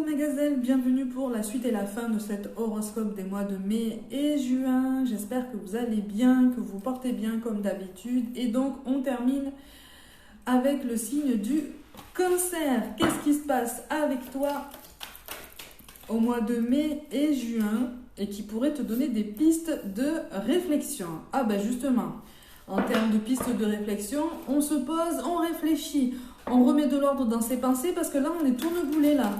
mes gazelles, bienvenue pour la suite et la fin de cet horoscope des mois de mai et juin. J'espère que vous allez bien, que vous portez bien comme d'habitude. Et donc on termine avec le signe du Cancer. Qu'est-ce qui se passe avec toi au mois de mai et juin et qui pourrait te donner des pistes de réflexion? Ah ben justement, en termes de pistes de réflexion, on se pose, on réfléchit. On remet de l'ordre dans ses pensées parce que là, on est tourneboulé là.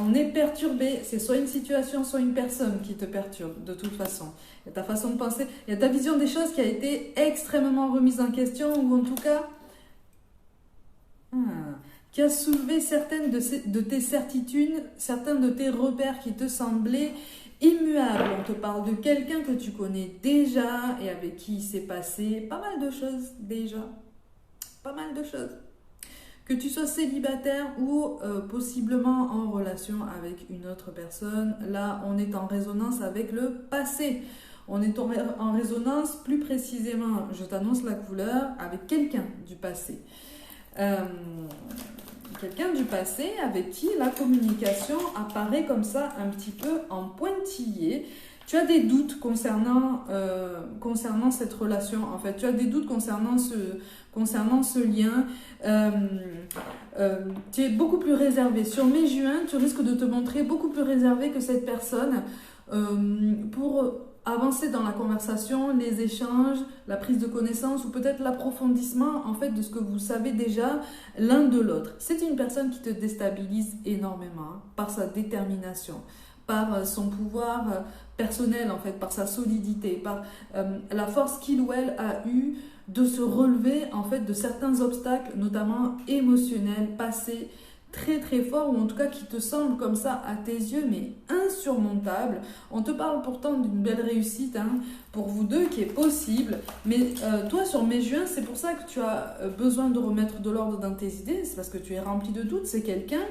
On est perturbé. C'est soit une situation, soit une personne qui te perturbe de toute façon. Il y a ta façon de penser, il y a ta vision des choses qui a été extrêmement remise en question ou en tout cas qui a soulevé certaines de tes certitudes, certains de tes repères qui te semblaient immuables. On te parle de quelqu'un que tu connais déjà et avec qui il s'est passé pas mal de choses déjà. Pas mal de choses. Que tu sois célibataire ou possiblement en relation avec une autre personne, là on est en résonance avec le passé. On est en résonance plus précisément, je t'annonce la couleur, avec quelqu'un du passé. Quelqu'un du passé avec qui la communication apparaît comme ça un petit peu en pointillé. Tu as des doutes concernant cette relation, en fait. Tu as des doutes concernant ce lien. Tu es beaucoup plus réservé. Sur mai-juin, tu risques de te montrer beaucoup plus réservé que cette personne pour avancer dans la conversation, les échanges, la prise de connaissance ou peut-être l'approfondissement en fait de ce que vous savez déjà l'un de l'autre. C'est une personne qui te déstabilise énormément par sa détermination, par son pouvoir personnel en fait, par sa solidité, par la force qu'il ou elle a eue de se relever en fait de certains obstacles, notamment émotionnels, passés, très très forts, ou en tout cas qui te semblent comme ça à tes yeux, mais insurmontables. On te parle pourtant d'une belle réussite pour vous deux qui est possible, mais toi sur mai-juin, c'est pour ça que tu as besoin de remettre de l'ordre dans tes idées, c'est parce que tu es rempli de doutes, c'est quelqu'un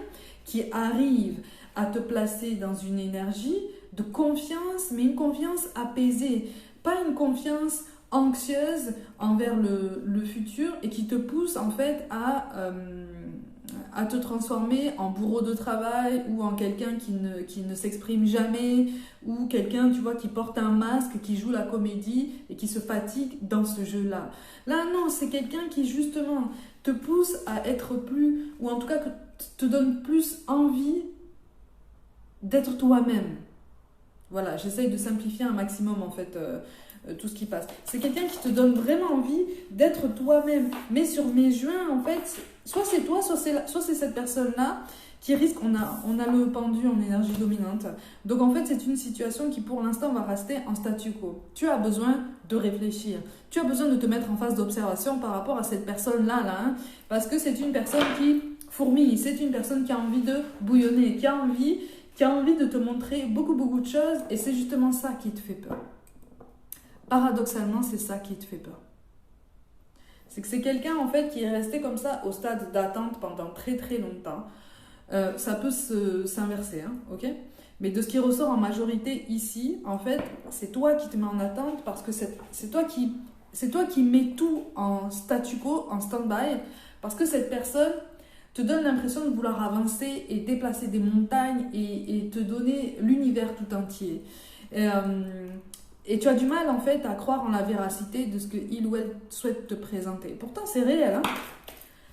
qui arrive à te placer dans une énergie de confiance, mais une confiance apaisée, pas une confiance anxieuse envers le futur et qui te pousse en fait à te transformer en bourreau de travail ou en quelqu'un qui ne s'exprime jamais ou quelqu'un tu vois qui porte un masque, qui joue la comédie et qui se fatigue dans ce jeu-là. Là non, c'est quelqu'un qui justement te pousse à être plus, ou en tout cas te donne plus envie d'être toi-même. Voilà, j'essaye de simplifier un maximum en fait tout ce qui passe. C'est quelqu'un qui te donne vraiment envie d'être toi-même. Mais sur mai-juin, en fait, soit c'est toi, soit c'est cette personne-là qui risque, on a le pendu en énergie dominante. Donc en fait, c'est une situation qui pour l'instant va rester en statu quo. Tu as besoin de réfléchir. Tu as besoin de te mettre en phase d'observation par rapport à cette personne-là, parce que c'est une personne qui fourmille, c'est une personne qui a envie de bouillonner, qui a envie de te montrer beaucoup de choses, et c'est justement ça qui te fait peur. Paradoxalement, c'est ça qui te fait peur. C'est que c'est quelqu'un en fait qui est resté comme ça au stade d'attente pendant très très longtemps. Ça peut s'inverser, ok? Mais de ce qui ressort en majorité ici, en fait, c'est toi qui te mets en attente parce que c'est toi qui mets tout en statu quo, en stand-by, parce que cette personne te donne l'impression de vouloir avancer et déplacer des montagnes et te donner l'univers tout entier. Et tu as du mal en fait à croire en la véracité de ce qu'il ou elle souhaite te présenter. Pourtant c'est réel,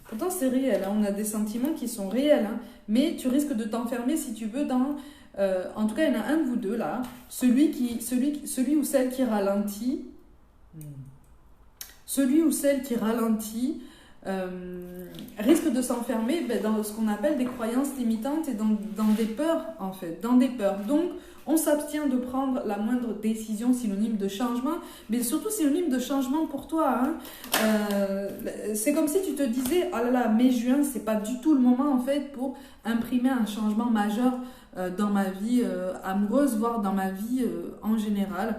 Pourtant c'est réel, on a des sentiments qui sont réels, mais tu risques de t'enfermer si tu veux dans... en tout cas, il y en a un de vous deux là, celui ou celle qui ralentit. Celui ou celle qui ralentit risque de s'enfermer dans ce qu'on appelle des croyances limitantes et dans des peurs en fait, dans des peurs. Donc on s'abstient de prendre la moindre décision synonyme de changement, mais surtout synonyme de changement pour toi. C'est comme si tu te disais, oh là là, mai-juin, c'est pas du tout le moment en fait pour imprimer un changement majeur dans ma vie amoureuse, voire dans ma vie en général.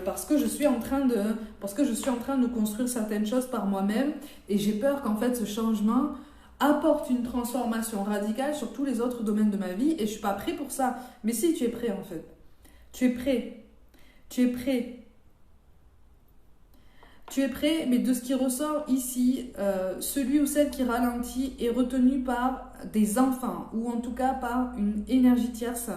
Parce que je suis en train de construire certaines choses par moi-même et j'ai peur qu'en fait ce changement apporte une transformation radicale sur tous les autres domaines de ma vie et je suis pas prêt pour ça. Mais si, tu es prêt en fait. Tu es prêt. tu es prêt, mais de ce qui ressort ici, celui ou celle qui ralentit est retenu par des enfants, ou en tout cas par une énergie tierce.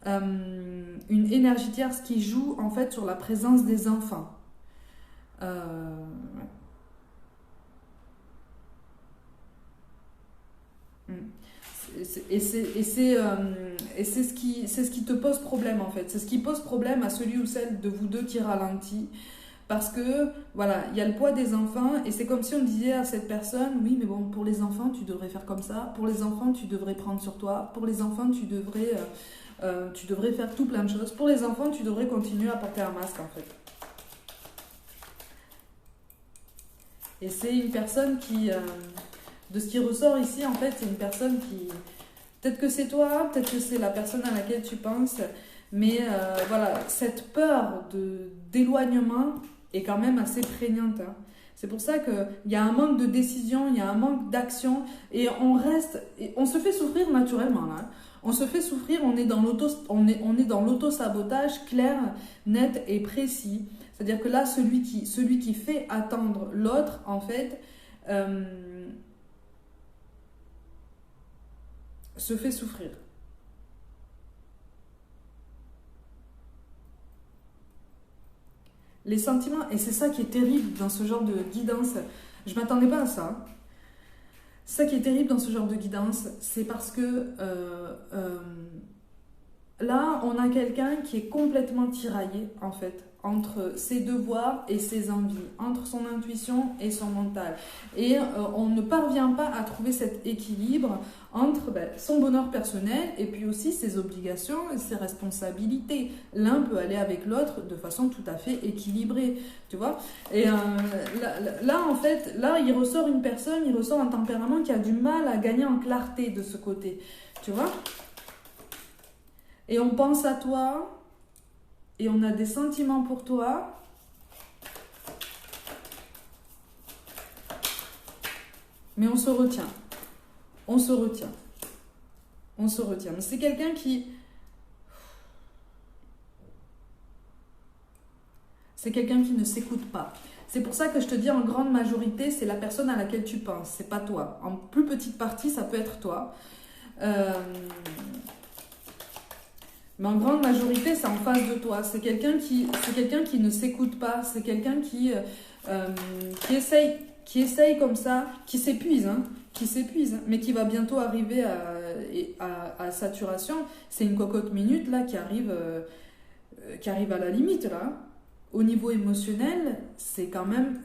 Une énergie tierce qui joue en fait sur la présence des enfants. Et c'est ce qui te pose problème en fait. C'est ce qui pose problème à celui ou celle de vous deux qui ralentit. Parce que, voilà, il y a le poids des enfants et c'est comme si on disait à cette personne, oui, mais bon, pour les enfants, tu devrais faire comme ça. Pour les enfants, tu devrais prendre sur toi. Pour les enfants, tu devrais faire tout plein de choses. Pour les enfants, tu devrais continuer à porter un masque, en fait. Et c'est une personne qui, de ce qui ressort ici, en fait, c'est une personne qui, peut-être que c'est toi, peut-être que c'est la personne à laquelle tu penses, mais voilà, cette peur d'éloignement est quand même assez prégnante. Hein. C'est pour ça qu'il y a un manque de décision, il y a un manque d'action, et on se fait souffrir naturellement là. On se fait souffrir, on est dans l'auto-sabotage clair, net et précis. C'est-à-dire que là, celui qui fait attendre l'autre, en fait, se fait souffrir. Les sentiments, et c'est ça qui est terrible dans ce genre de guidance, je ne m'attendais pas à ça. Ça qui est terrible dans ce genre de guidance, c'est parce que là, on a quelqu'un qui est complètement tiraillé, en fait, entre ses devoirs et ses envies, entre son intuition et son mental. Et on ne parvient pas à trouver cet équilibre entre son bonheur personnel et puis aussi ses obligations et ses responsabilités. L'un peut aller avec l'autre de façon tout à fait équilibrée, tu vois. Et là, en fait, là, il ressort une personne, il ressort un tempérament qui a du mal à gagner en clarté de ce côté, tu vois. Et on pense à toi, et on a des sentiments pour toi. Mais on se retient. On se retient. On se retient. Mais c'est quelqu'un qui... C'est quelqu'un qui ne s'écoute pas. C'est pour ça que je te dis en grande majorité, c'est la personne à laquelle tu penses. C'est pas toi. En plus petite partie, ça peut être toi. Mais en grande majorité, c'est en face de toi. C'est quelqu'un qui ne s'écoute pas. C'est quelqu'un qui essaye comme ça, qui s'épuise, mais qui va bientôt arriver à saturation. C'est une cocotte minute là qui arrive à la limite là. Au niveau émotionnel, c'est quand même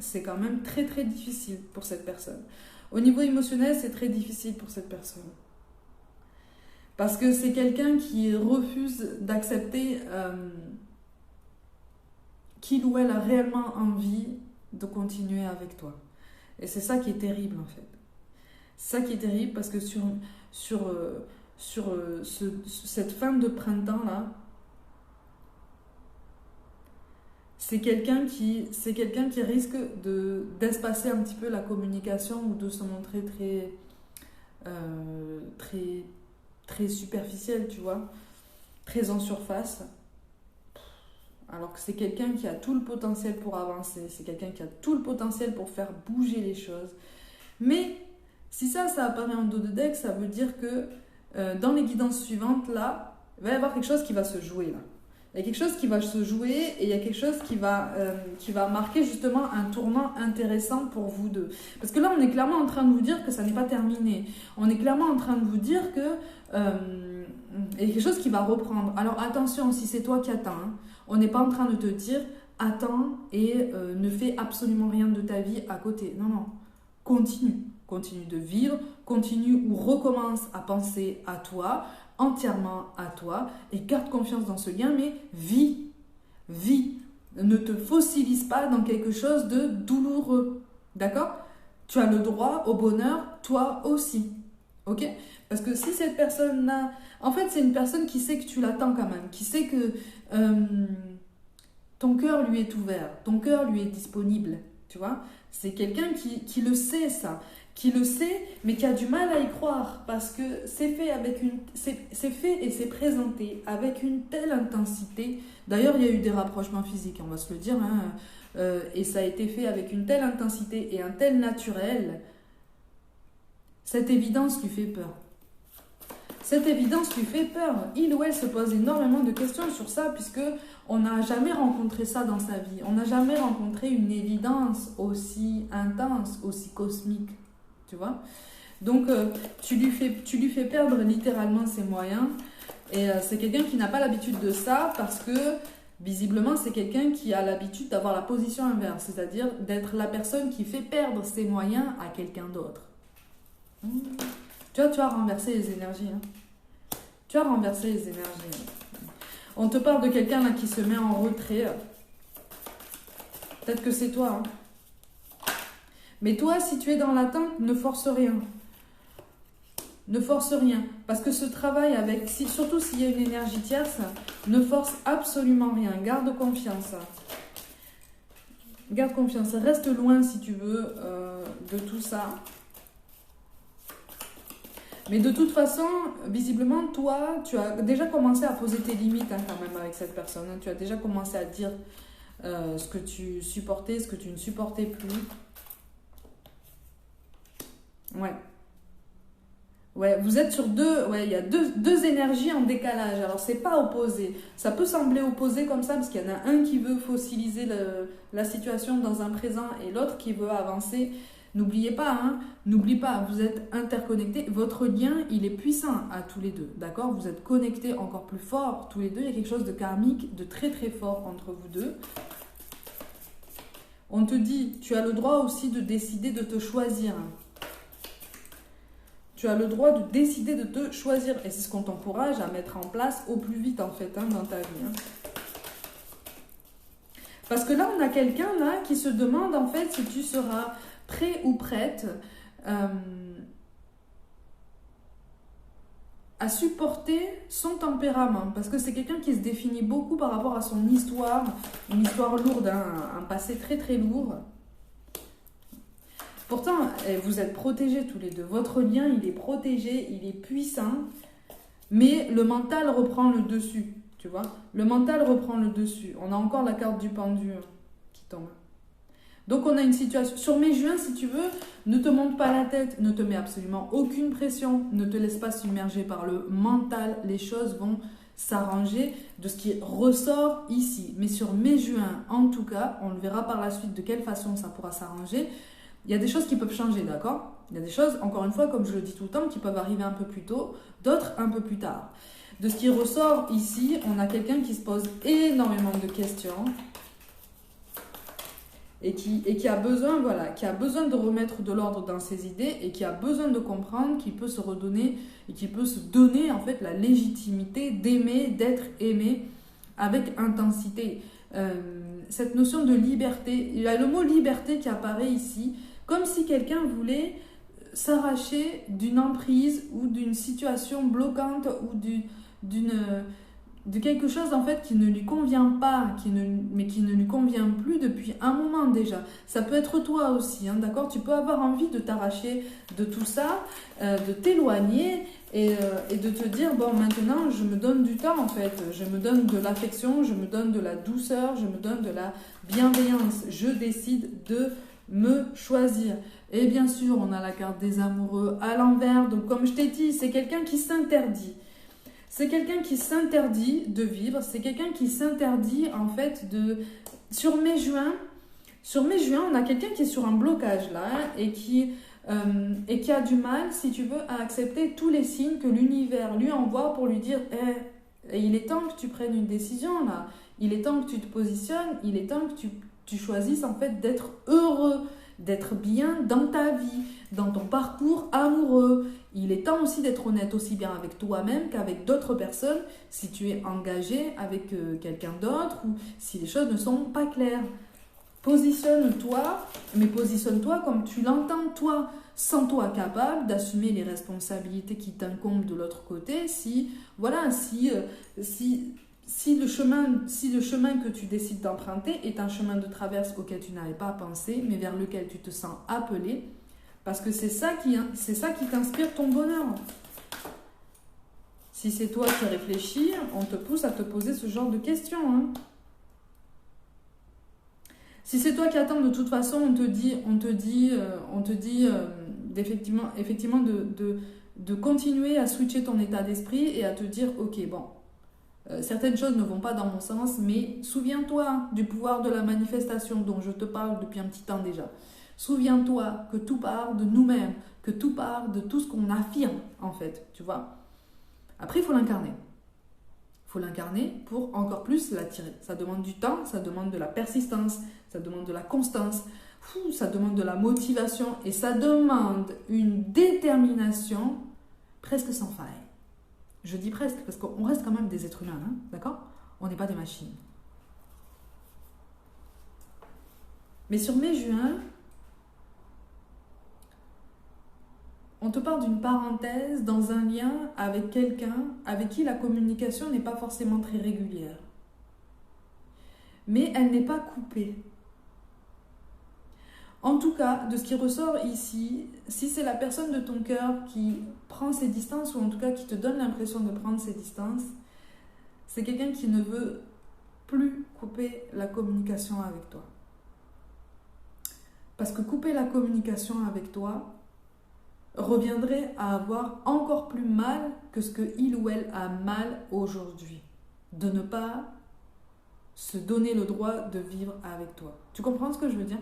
très très difficile pour cette personne. Au niveau émotionnel, c'est très difficile pour cette personne. Parce que c'est quelqu'un qui refuse d'accepter qu'il ou elle a réellement envie de continuer avec toi. Et c'est ça qui est terrible en fait. C'est ça qui est terrible parce que sur cette fin de printemps là, c'est quelqu'un qui risque d'espacer un petit peu la communication ou de se montrer très superficiel, tu vois, très en surface, alors que c'est quelqu'un qui a tout le potentiel pour avancer, c'est quelqu'un qui a tout le potentiel pour faire bouger les choses. Mais si ça apparaît en dos de deck, ça veut dire que dans les guidances suivantes, là, il va y avoir quelque chose qui va se jouer, là. Il y a quelque chose qui va se jouer et il y a quelque chose qui va marquer justement un tournant intéressant pour vous deux. Parce que là, on est clairement en train de vous dire que ça n'est pas terminé. On est clairement en train de vous dire que il y a quelque chose qui va reprendre. Alors attention, si c'est toi qui attends, hein, on n'est pas en train de te dire attends et ne fais absolument rien de ta vie à côté. Non, non. Continue de vivre, continue ou recommence à penser à toi, entièrement à toi, et garde confiance dans ce lien, mais vis. Ne te fossilise pas dans quelque chose de douloureux, d'accord? Tu as le droit au bonheur, toi aussi, ok? Parce que si cette personne-là, en fait, c'est une personne qui sait que tu l'attends quand même, qui sait que ton cœur lui est ouvert, ton cœur lui est disponible, tu vois? C'est quelqu'un qui le sait, ça. Qui le sait, mais qui a du mal à y croire parce que c'est fait et c'est présenté avec une telle intensité. D'ailleurs, il y a eu des rapprochements physiques, on va se le dire. Hein. et ça a été fait avec une telle intensité et un tel naturel, cette évidence lui fait peur. Cette évidence lui fait peur. Il ou elle se pose énormément de questions sur ça, puisque on n'a jamais rencontré ça dans sa vie. On n'a jamais rencontré une évidence aussi intense, aussi cosmique. Tu vois? Donc, tu lui fais perdre littéralement ses moyens. Et c'est quelqu'un qui n'a pas l'habitude de ça, parce que visiblement, c'est quelqu'un qui a l'habitude d'avoir la position inverse, c'est-à-dire d'être la personne qui fait perdre ses moyens à quelqu'un d'autre. Tu vois, tu as renversé les énergies. Hein. Tu as renversé les énergies. On te parle de quelqu'un là qui se met en retrait. Peut-être que c'est toi. Hein. Mais toi, si tu es dans l'attente, ne force rien. Ne force rien. Parce que ce travail avec, surtout s'il y a une énergie tierce, ne force absolument rien. Garde confiance. Garde confiance. Reste loin si tu veux de tout ça. Mais de toute façon, visiblement, toi, tu as déjà commencé à poser tes limites hein, quand même avec cette personne. Hein. Tu as déjà commencé à dire ce que tu supportais, ce que tu ne supportais plus. Ouais. Ouais, vous êtes sur deux... Ouais, il y a deux énergies en décalage. Alors, c'est pas opposé. Ça peut sembler opposé comme ça, parce qu'il y en a un qui veut fossiliser la situation dans un présent et l'autre qui veut avancer. N'oubliez pas, hein, n'oublie pas, vous êtes interconnectés. Votre lien, il est puissant à tous les deux, d'accord? Vous êtes connectés encore plus fort tous les deux. Il y a quelque chose de karmique, de très très fort entre vous deux. On te dit, tu as le droit aussi de décider de te choisir. Tu as le droit de décider de te choisir. Et c'est ce qu'on t'encourage à mettre en place au plus vite, en fait, hein, dans ta vie. Hein. Parce que là, on a quelqu'un là qui se demande, en fait, si tu seras prêt ou prête à supporter son tempérament. Parce que c'est quelqu'un qui se définit beaucoup par rapport à son histoire. Une histoire lourde, hein, un passé très très lourd. Pourtant, vous êtes protégés tous les deux. Votre lien, il est protégé, il est puissant. Mais le mental reprend le dessus. Tu vois, le mental reprend le dessus. On a encore la carte du pendu qui tombe. Donc, on a une situation. Sur mai, juin, si tu veux, ne te monte pas la tête, ne te mets absolument aucune pression, ne te laisse pas submerger par le mental. Les choses vont s'arranger de ce qui ressort ici. Mais sur mai, juin, en tout cas, on le verra par la suite de quelle façon ça pourra s'arranger. Il y a des choses qui peuvent changer, d'accord? Il y a des choses, encore une fois, comme je le dis tout le temps, qui peuvent arriver un peu plus tôt, d'autres un peu plus tard. De ce qui ressort ici, on a quelqu'un qui se pose énormément de questions. Et qui a besoin, voilà, qui a besoin de remettre de l'ordre dans ses idées et qui a besoin de comprendre qu'il peut se redonner et qu'il peut se donner en fait la légitimité d'aimer, d'être aimé avec intensité. Cette notion de liberté, il y a le mot liberté qui apparaît ici, comme si quelqu'un voulait s'arracher d'une emprise ou d'une situation bloquante ou de quelque chose en fait qui ne lui convient pas, mais qui ne lui convient plus depuis un moment déjà. Ça peut être toi aussi, hein, d'accord? Tu peux avoir envie de t'arracher de tout ça, de t'éloigner et de te dire, bon, maintenant, je me donne du temps en fait. Je me donne de l'affection, je me donne de la douceur, je me donne de la bienveillance. Je décide de me choisir. Et bien sûr, on a la carte des amoureux à l'envers. Donc, comme je t'ai dit, c'est quelqu'un qui s'interdit. C'est quelqu'un qui s'interdit de vivre, c'est quelqu'un qui s'interdit en fait de... Sur mai-juin, on a quelqu'un qui est sur un blocage là et qui a du mal, si tu veux, à accepter tous les signes que l'univers lui envoie pour lui dire il est temps que tu prennes une décision là, il est temps que tu te positionnes, il est temps que tu choisisses en fait d'être heureux, d'être bien dans ta vie, dans ton parcours amoureux. Il est temps aussi d'être honnête aussi bien avec toi-même qu'avec d'autres personnes si tu es engagé avec quelqu'un d'autre ou si les choses ne sont pas claires. Positionne-toi, mais positionne-toi comme tu l'entends toi. Sens-toi capable d'assumer les responsabilités qui t'incombent de l'autre côté si le chemin que tu décides d'emprunter est un chemin de traverse auquel tu n'avais pas pensé, mais vers lequel tu te sens appelé, parce que c'est ça qui t'inspire ton bonheur. Si c'est toi qui réfléchis, on te pousse à te poser ce genre de questions. Hein. Si c'est toi qui attends, de toute façon, effectivement de continuer à switcher ton état d'esprit et à te dire, ok, bon, certaines choses ne vont pas dans mon sens, mais souviens-toi du pouvoir de la manifestation dont je te parle depuis un petit temps déjà. Souviens-toi que tout part de nous-mêmes, que tout part de tout ce qu'on affirme, en fait, tu vois. Après, il faut l'incarner. Il faut l'incarner pour encore plus l'attirer. Ça demande du temps, ça demande de la persistance, ça demande de la constance, ça demande de la motivation et ça demande une détermination presque sans faille. Je dis presque parce qu'on reste quand même des êtres humains, hein, d'accord? On n'est pas des machines. Mais sur mai-juin, on te parle d'une parenthèse dans un lien avec quelqu'un avec qui la communication n'est pas forcément très régulière. Mais elle n'est pas coupée. En tout cas, de ce qui ressort ici, si c'est la personne de ton cœur qui prend ses distances, ou en tout cas qui te donne l'impression de prendre ses distances, c'est quelqu'un qui ne veut plus couper la communication avec toi. Parce que couper la communication avec toi reviendrait à avoir encore plus mal que ce que il ou elle a mal aujourd'hui. De ne pas se donner le droit de vivre avec toi. Tu comprends ce que je veux dire ?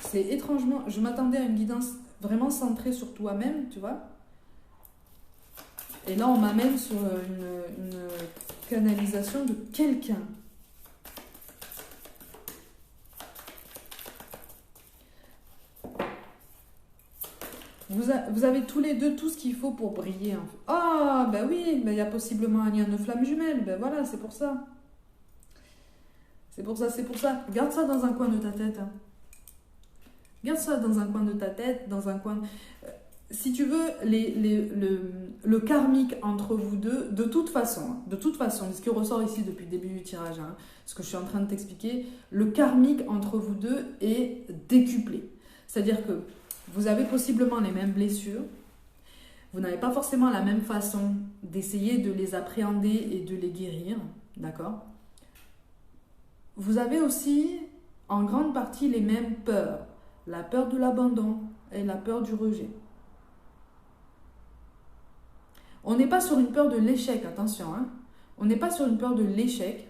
C'est étrangement, je m'attendais à une guidance vraiment centrée sur toi-même, tu vois. Et là, on m'amène sur une canalisation de quelqu'un. Vous avez tous les deux tout ce qu'il faut pour briller. En fait. Ah, ben oui, il y a possiblement un lien de flamme jumelle. Ben voilà, c'est pour ça. C'est pour ça. Garde ça dans un coin de ta tête. Hein. Garde ça dans un coin de ta tête, dans un coin... Si tu veux, le karmique entre vous deux, de toute façon, ce qui ressort ici depuis le début du tirage, hein, ce que je suis en train de t'expliquer, le karmique entre vous deux est décuplé. C'est-à-dire que vous avez possiblement les mêmes blessures, vous n'avez pas forcément la même façon d'essayer de les appréhender et de les guérir, d'accord ? Vous avez aussi en grande partie les mêmes peurs, la peur de l'abandon et la peur du rejet. On n'est pas sur une peur de l'échec, attention, hein. On n'est pas sur une peur de l'échec,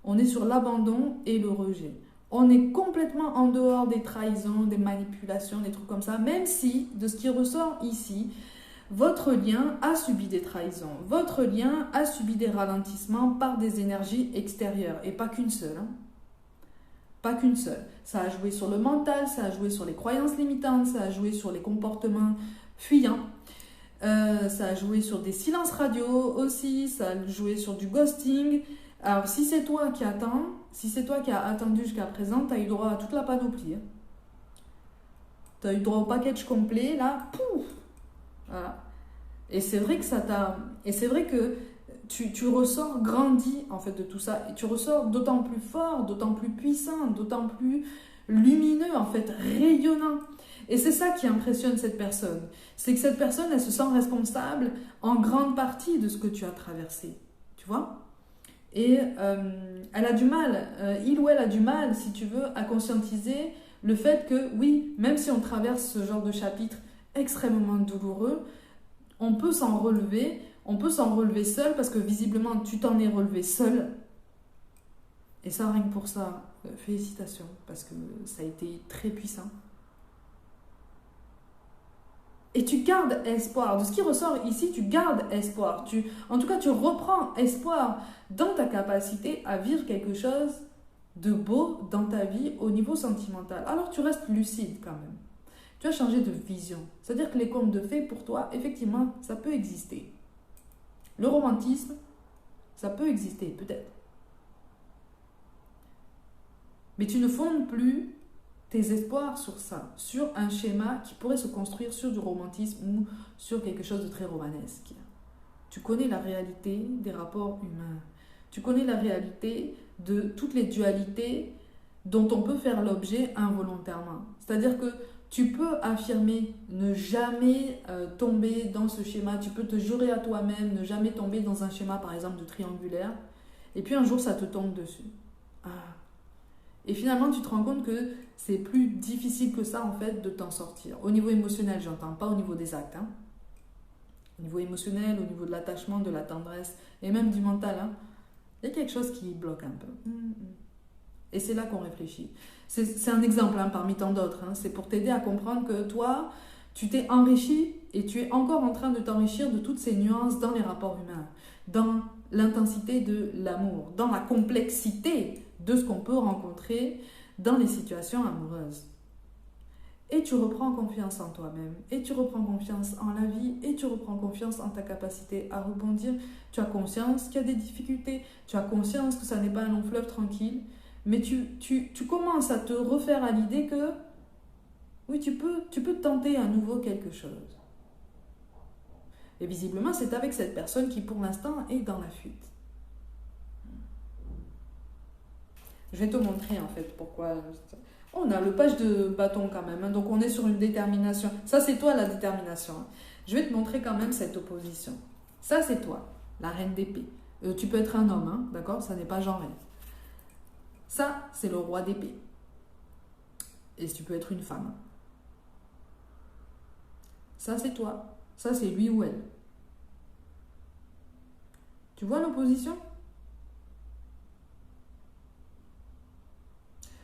on est sur l'abandon et le rejet. On est complètement en dehors des trahisons, des manipulations, des trucs comme ça, même si, de ce qui ressort ici, votre lien a subi des trahisons, votre lien a subi des ralentissements par des énergies extérieures, et pas qu'une seule. Hein. Pas qu'une seule. Ça a joué sur le mental, ça a joué sur les croyances limitantes, ça a joué sur les comportements fuyants, ça a joué sur des silences radio aussi, ça a joué sur du ghosting. Alors, si c'est toi qui attends, si c'est toi qui as attendu jusqu'à présent, tu as eu droit à toute la panoplie. Hein. Tu as eu droit au package complet, là, pouf. Voilà. Et c'est vrai que ça t'a... Et c'est vrai que tu ressors grandi, en fait, de tout ça. Et tu ressors d'autant plus fort, d'autant plus puissant, d'autant plus lumineux, en fait, rayonnant. Et c'est ça qui impressionne cette personne. C'est que cette personne, elle se sent responsable en grande partie de ce que tu as traversé. Tu vois ? Et elle a du mal, il ou elle a du mal, si tu veux, à conscientiser le fait que, oui, même si on traverse ce genre de chapitre extrêmement douloureux, on peut s'en relever seul, parce que visiblement, tu t'en es relevé seul. Et ça, rien que pour ça, félicitations, parce que ça a été très puissant. Et tu gardes espoir. De ce qui ressort ici, tu gardes espoir. En tout cas, tu reprends espoir dans ta capacité à vivre quelque chose de beau dans ta vie au niveau sentimental. Alors, tu restes lucide quand même. Tu as changé de vision. C'est-à-dire que les contes de fées, pour toi, effectivement, ça peut exister. Le romantisme, ça peut exister, peut-être. Mais tu ne fondes plus tes espoirs sur ça, sur un schéma qui pourrait se construire sur du romantisme ou sur quelque chose de très romanesque. Tu connais la réalité des rapports humains. Tu connais la réalité de toutes les dualités dont on peut faire l'objet involontairement. C'est-à-dire que tu peux affirmer ne jamais tomber dans ce schéma. Tu peux te jurer à toi-même ne jamais tomber dans un schéma, par exemple, de triangulaire. Et puis un jour, ça te tombe dessus. Ah. Et finalement, tu te rends compte que c'est plus difficile que ça, en fait, de t'en sortir. Au niveau émotionnel, j'entends, pas au niveau des actes. Hein. Au niveau émotionnel, au niveau de l'attachement, de la tendresse, et même du mental. Hein. Il y a quelque chose qui bloque un peu. Et c'est là qu'on réfléchit. C'est un exemple hein, parmi tant d'autres. Hein. C'est pour t'aider à comprendre que toi, tu t'es enrichi et tu es encore en train de t'enrichir de toutes ces nuances dans les rapports humains, dans l'intensité de l'amour, dans la complexité de ce qu'on peut rencontrer dans les situations amoureuses. Et tu reprends confiance en toi-même, et tu reprends confiance en la vie, et tu reprends confiance en ta capacité à rebondir. Tu as conscience qu'il y a des difficultés, tu as conscience que ça n'est pas un long fleuve tranquille, mais tu commences à te refaire à l'idée que oui, tu peux tenter à nouveau quelque chose. Et visiblement, c'est avec cette personne qui, pour l'instant, est dans la fuite. Je vais te montrer, en fait, pourquoi... On a le page de bâton quand même, hein, donc on est sur une détermination. Ça, c'est toi, la détermination. Hein. Je vais te montrer quand même cette opposition. Ça, c'est toi, la reine d'épée. Tu peux être un homme, hein, d'accord? Ça n'est pas genré. Ça, c'est le roi d'épée. Et tu peux être une femme. Ça, c'est toi. Ça, c'est lui ou elle. Tu vois l'opposition?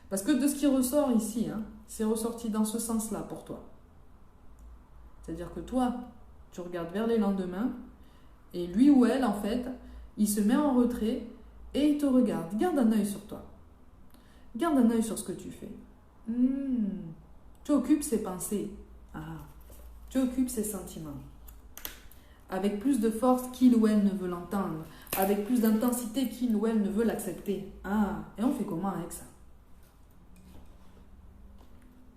Parce que de ce qui ressort ici, hein, c'est ressorti dans ce sens-là pour toi. C'est-à-dire que toi, tu regardes vers les lendemains, et lui ou elle, en fait, il se met en retrait et il te regarde. Garde un œil sur toi. Garde un œil sur ce que tu fais. Tu occupes ses pensées. Tu occupes ses sentiments. Avec plus de force qu'il ou elle ne veut l'entendre. Avec plus d'intensité qu'il ou elle ne veut l'accepter. Et on fait comment avec ça?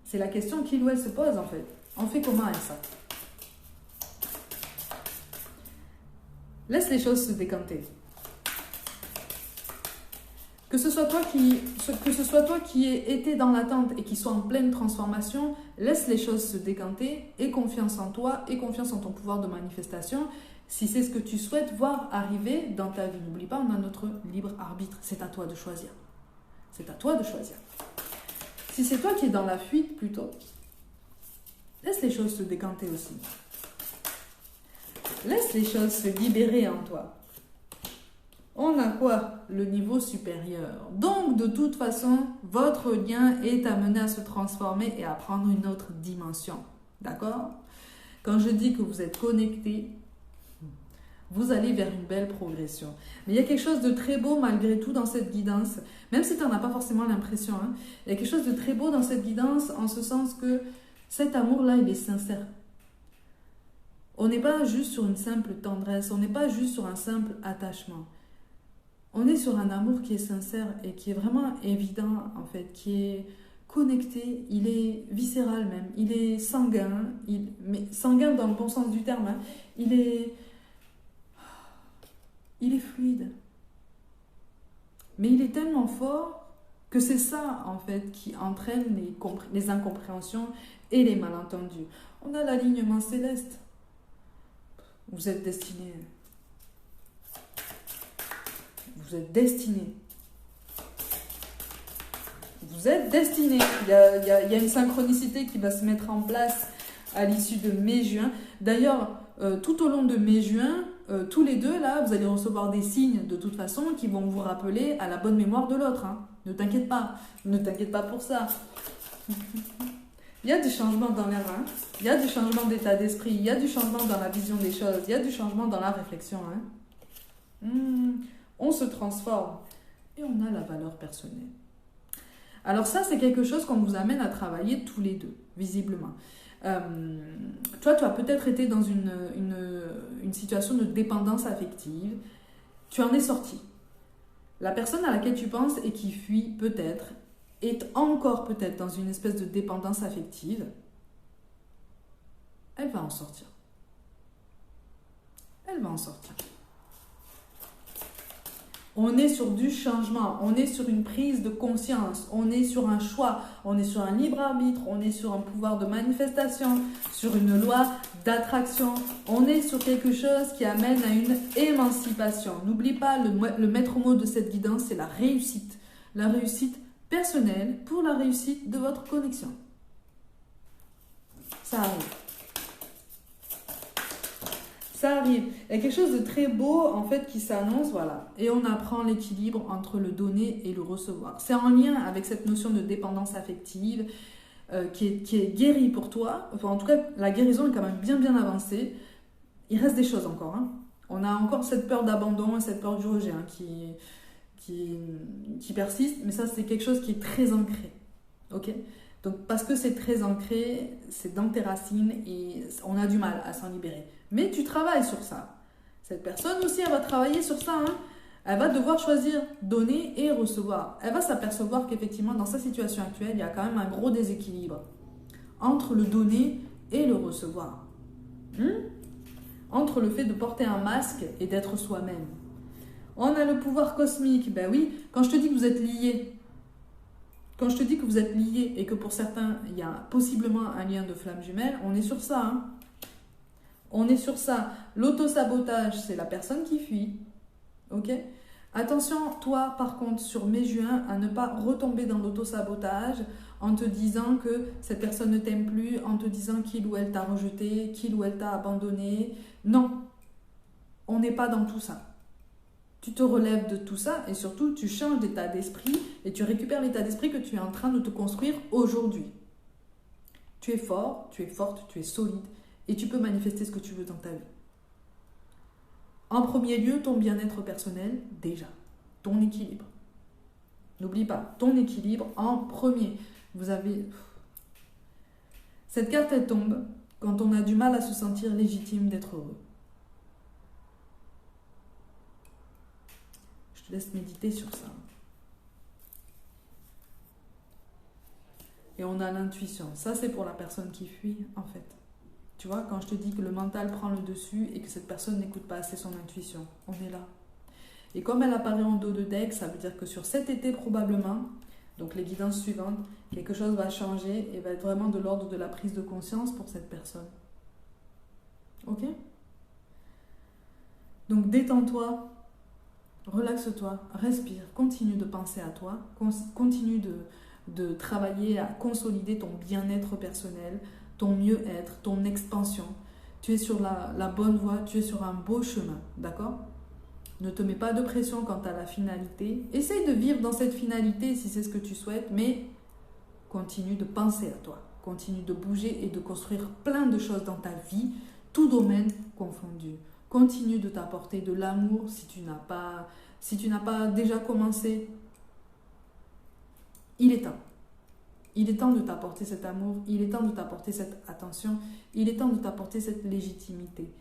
C'est la question qu'il ou elle se pose en fait. On fait comment avec ça? Laisse les choses se décanter. Que ce soit toi qui aies été dans l'attente et qui soit en pleine transformation, laisse les choses se décanter, aie confiance en toi, aie confiance en ton pouvoir de manifestation. Si c'est ce que tu souhaites voir arriver dans ta vie, n'oublie pas, on a notre libre arbitre. C'est à toi de choisir. C'est à toi de choisir. Si c'est toi qui es dans la fuite plutôt, laisse les choses se décanter aussi. Laisse les choses se libérer en toi. On a quoi? Le niveau supérieur. Donc, de toute façon, votre lien est amené à se transformer et à prendre une autre dimension. D'accord? Quand je dis que vous êtes connecté, vous allez vers une belle progression. Mais il y a quelque chose de très beau malgré tout dans cette guidance, même si tu n'en as pas forcément l'impression. Hein, il y a quelque chose de très beau dans cette guidance en ce sens que cet amour-là, il est sincère. On n'est pas juste sur une simple tendresse, on n'est pas juste sur un simple attachement. On est sur un amour qui est sincère et qui est vraiment évident, en fait, qui est connecté, il est viscéral même, il est sanguin, mais sanguin dans le bon sens du terme, hein, il est fluide. Mais il est tellement fort que c'est ça, en fait, qui entraîne les incompréhensions et les malentendus. On a l'alignement céleste. Vous êtes destinés. Vous êtes destinés. Vous êtes destinés. Il y a une synchronicité qui va se mettre en place à l'issue de mai-juin. D'ailleurs, tout au long de mai-juin, tous les deux, là, vous allez recevoir des signes de toute façon qui vont vous rappeler à la bonne mémoire de l'autre. Hein. Ne t'inquiète pas. Ne t'inquiète pas pour ça. Il y a du changement dans l'air, hein. Il y a du changement d'état d'esprit, il y a du changement dans la vision des choses, il y a du changement dans la réflexion. Hein. On se transforme et on a la valeur personnelle. Alors ça, c'est quelque chose qu'on vous amène à travailler tous les deux, visiblement. Toi, tu as peut-être été dans une situation de dépendance affective. Tu en es sorti. La personne à laquelle tu penses et qui fuit peut-être, est encore peut-être dans une espèce de dépendance affective. Elle va en sortir. Elle va en sortir. On est sur du changement, on est sur une prise de conscience, on est sur un choix, on est sur un libre arbitre, on est sur un pouvoir de manifestation, sur une loi d'attraction, on est sur quelque chose qui amène à une émancipation. N'oublie pas, le maître mot de cette guidance, c'est la réussite. La réussite personnelle pour la réussite de votre connexion. Ça arrive. Ça arrive. Il y a quelque chose de très beau en fait qui s'annonce, voilà. Et on apprend l'équilibre entre le donner et le recevoir. C'est en lien avec cette notion de dépendance affective qui est guérie pour toi. Enfin, en tout cas, la guérison est quand même bien avancée. Il reste des choses encore. Hein. On a encore cette peur d'abandon et cette peur du rejet hein, qui persiste. Mais ça, c'est quelque chose qui est très ancré. Ok ? Donc, parce que c'est très ancré, c'est dans tes racines et on a du mal à s'en libérer. Mais tu travailles sur ça. Cette personne aussi, elle va travailler sur ça. Hein. Elle va devoir choisir donner et recevoir. Elle va s'apercevoir qu'effectivement, dans sa situation actuelle, il y a quand même un gros déséquilibre entre le donner et le recevoir. Entre le fait de porter un masque et d'être soi-même. On a le pouvoir cosmique. Ben oui, quand je te dis que vous êtes liés, et que pour certains, il y a possiblement un lien de flamme jumelle, on est sur ça. Hein. On est sur ça. L'autosabotage, c'est la personne qui fuit. Ok ? Attention, toi, par contre, sur mai juin, à ne pas retomber dans l'autosabotage en te disant que cette personne ne t'aime plus, en te disant qu'il ou elle t'a rejeté, qu'il ou elle t'a abandonné. Non, on n'est pas dans tout ça. Tu te relèves de tout ça et surtout, tu changes d'état d'esprit et tu récupères l'état d'esprit que tu es en train de te construire aujourd'hui. Tu es fort, tu es forte, tu es solide et tu peux manifester ce que tu veux dans ta vie. En premier lieu, ton bien-être personnel, déjà. Ton équilibre. N'oublie pas, ton équilibre en premier. Vous avez... Cette carte, elle tombe quand on a du mal à se sentir légitime d'être heureux. Je te laisse méditer sur ça. Et on a l'intuition. Ça, c'est pour la personne qui fuit, en fait. Tu vois, quand je te dis que le mental prend le dessus et que cette personne n'écoute pas assez son intuition, on est là. Et comme elle apparaît en dos de deck, ça veut dire que sur cet été probablement, donc les guidances suivantes, quelque chose va changer et va être vraiment de l'ordre de la prise de conscience pour cette personne. Ok ? Donc détends-toi, relaxe-toi, respire, continue de penser à toi, continue de travailler à consolider ton bien-être personnel, ton mieux-être, ton expansion. Tu es sur la bonne voie, tu es sur un beau chemin, d'accord ? Ne te mets pas de pression quant à la finalité. Essaye de vivre dans cette finalité si c'est ce que tu souhaites, mais continue de penser à toi. Continue de bouger et de construire plein de choses dans ta vie, tout domaine confondu. Continue de t'apporter de l'amour si tu n'as pas déjà commencé. Il est temps. Il est temps de t'apporter cet amour, il est temps de t'apporter cette attention, il est temps de t'apporter cette légitimité.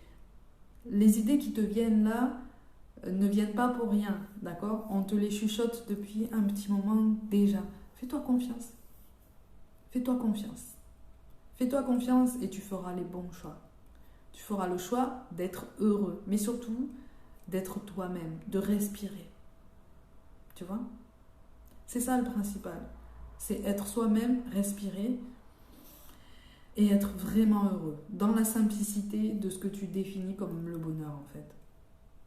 Les idées qui te viennent là ne viennent pas pour rien, d'accord ? On te les chuchote depuis un petit moment déjà. Fais-toi confiance. Fais-toi confiance. Fais-toi confiance et tu feras les bons choix. Tu feras le choix d'être heureux, mais surtout d'être toi-même, de respirer. Tu vois ? C'est ça le principal. C'est être soi-même, respirer et être vraiment heureux, dans la simplicité de ce que tu définis comme le bonheur en fait.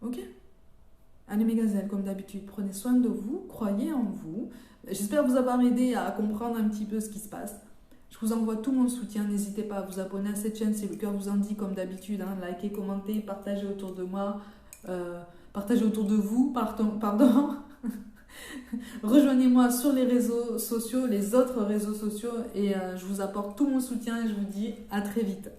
Ok ? Allez mes gazelles, comme d'habitude, prenez soin de vous, croyez en vous. J'espère vous avoir aidé à comprendre un petit peu ce qui se passe. Je vous envoie tout mon soutien, n'hésitez pas à vous abonner à cette chaîne si le cœur vous en dit comme d'habitude. Hein. Likez, commentez, partagez autour de moi, partagez autour de vous, pardon. Rejoignez-moi sur les réseaux sociaux, les autres réseaux sociaux et je vous apporte tout mon soutien et je vous dis à très vite.